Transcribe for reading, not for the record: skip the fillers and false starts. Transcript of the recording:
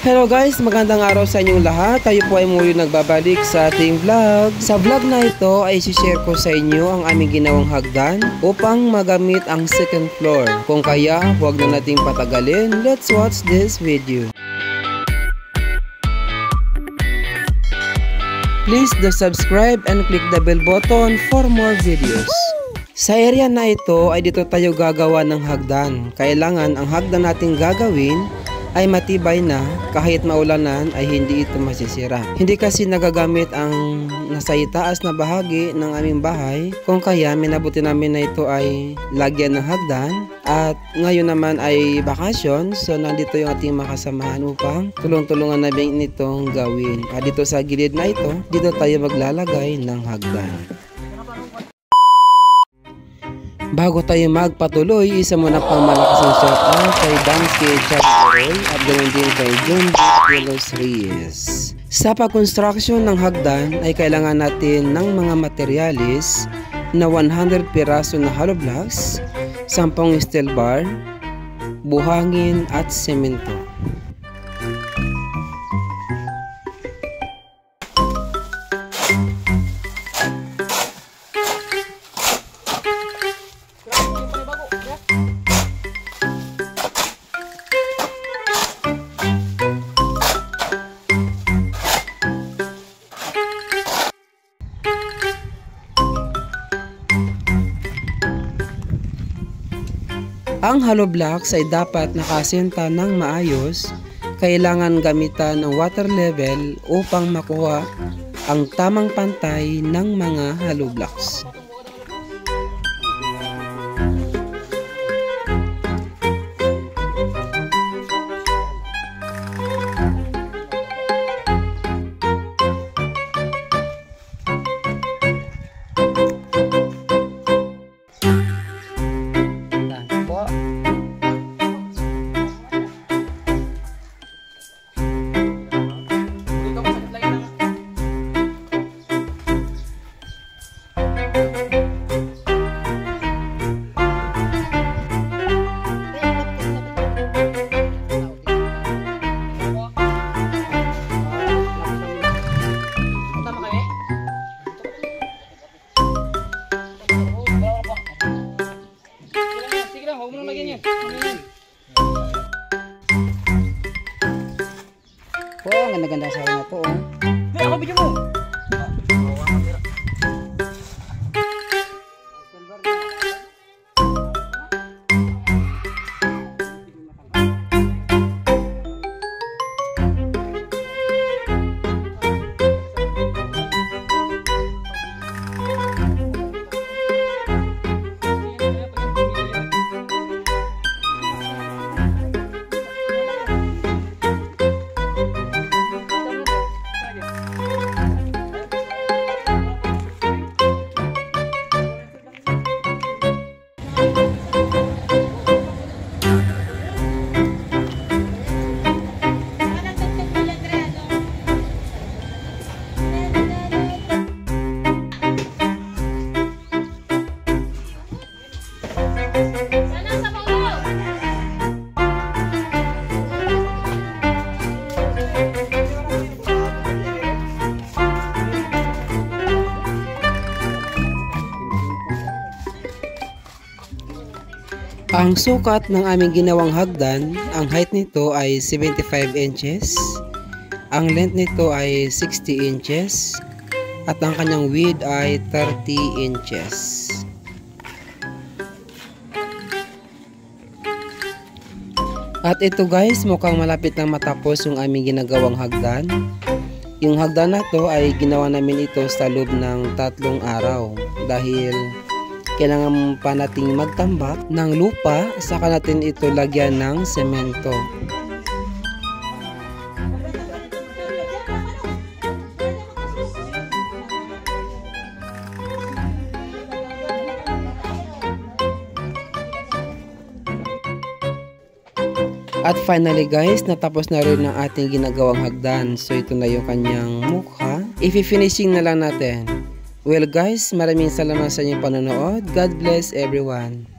Hello guys, magandang araw sa inyong lahat. Tayo po ay muli nagbabalik sa ating vlog. Sa vlog na ito ay isi-share ko sa inyo ang aming ginawang hagdan upang magamit ang second floor. Kung kaya, huwag na nating patagalin. Let's watch this video. Please do subscribe and click the bell button for more videos. Sa area na ito ay dito tayo gagawa ng hagdan. Kailangan ang hagdan nating gagawin ay matibay na kahit maulanan ay hindi ito masisira. Hindi kasi nagagamit ang nasa itaas na bahagi ng aming bahay, kung kaya minabuti namin na ito ay lagyan ng hagdan. At ngayon naman ay bakasyon, so nandito yung ating makasamahan upang tulong-tulungan namin itong gawin. At dito sa gilid na ito, dito tayo maglalagay ng hagdan. Bago tayo magpatuloy, isa muna pang malakas ang shoutout kay Damski Chagoroy at ganoon din kay John Carlos Reyes. Sa pag-construction ng hagdan ay kailangan natin ng mga materialis na 100 piraso na hollow blocks, 10 steel bar, buhangin at semento. Ang hollow blocks ay dapat nakasenta ng maayos. Kailangan gamitan ng water level upang makuha ang tamang pantay ng mga hollow blocks. Oh, ang ganda-ganda sa na to. Hey, ako bigyan mo. Ang sukat ng aming ginawang hagdan, ang height nito ay 75 inches, ang length nito ay 60 inches, at ang kanyang width ay 30 inches. At ito guys, mukhang malapit na matapos yung aming ginagawang hagdan. Yung hagdan na to ay ginawa namin ito sa loob ng 3 araw dahil kailangan pa nating magtambak ng lupa, saka natin ito lagyan ng semento. At finally guys, natapos na rin ang ating ginagawang hagdan. So ito na yung kanyang mukha. I-finishing na lang natin. Well guys, maraming salamat sa inyong panonood. God bless everyone.